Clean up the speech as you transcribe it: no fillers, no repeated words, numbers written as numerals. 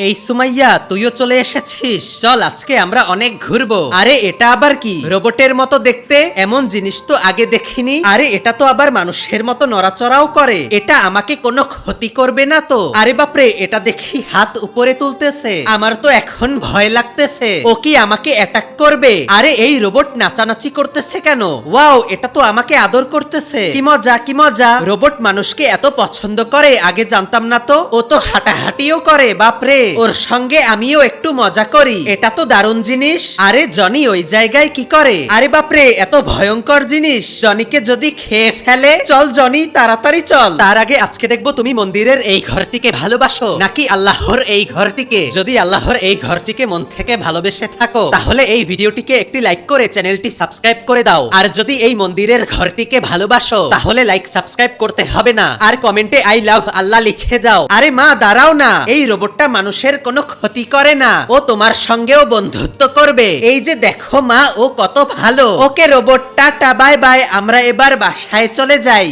এই সুমাইয়া, তুইও চলে এসেছিস। চল আজকে আমরা অনেক ঘুরবো। আরে এটা আবার কি? রোবটের মতো দেখতে, এমন জিনিস তো আগে দেখিনি। আরে এটা তো আবার মানুষের মতো নড়াচড়াও করে। এটা আমাকে কোনো ক্ষতি করবে না তো? আরে বাপরে, এটা দেখি হাত উপরে তুলতেছে। আমার তো এখন ভয় লাগতেছে, ও কি আমাকে অ্যাটাক করবে? আরে এই রোবট নাচানাচি করতেছে কেন? ওয়াও, এটা তো আমাকে আদর করতেছে। কি মজা, কি মজা। রোবট মানুষকে এত পছন্দ করে, আগে জানতাম না তো। ও তো হাঁটাহাঁটিও করে। বাপরে, ওর সঙ্গে আমিও একটু মজা করি। এটা তো দারুণ জিনিস। আরে জনি ওই জায়গায় কি করে? আরে বাপরে, এত ভয়ঙ্কর জিনিস। জনিকে যদি খেয়ে ফেলে? চল জনি, তাড়াতাড়ি চল। তার আগে আজকে দেখবো তুমি মন্দিরের এই ঘরটিকে ভালোবাসো নাকি আল্লাহর এই ঘরটিকে। যদি আল্লাহর এই ঘরটিকে মন থেকে ভালোবেসে থাকো, তাহলে এই ভিডিওটিকে একটি লাইক করে চ্যানেলটি সাবস্ক্রাইব করে দাও। আর যদি এই মন্দিরের ঘরটিকে ভালোবাসো, তাহলে লাইক সাবস্ক্রাইব করতে হবে না, আর কমেন্টে আই লাভ আল্লাহ লিখে যাও। আরে মা দাঁড়াও না, এই রোবটটা মানুষের কোনো ক্ষতি করে না। ও তোমার সঙ্গেও বন্ধুত্ব করবে। এই যে দেখো মা, ও কত ভালো। ওকে রোবট, টাটা বাই বাই, আমরা এবার বাসায় চলে যাই।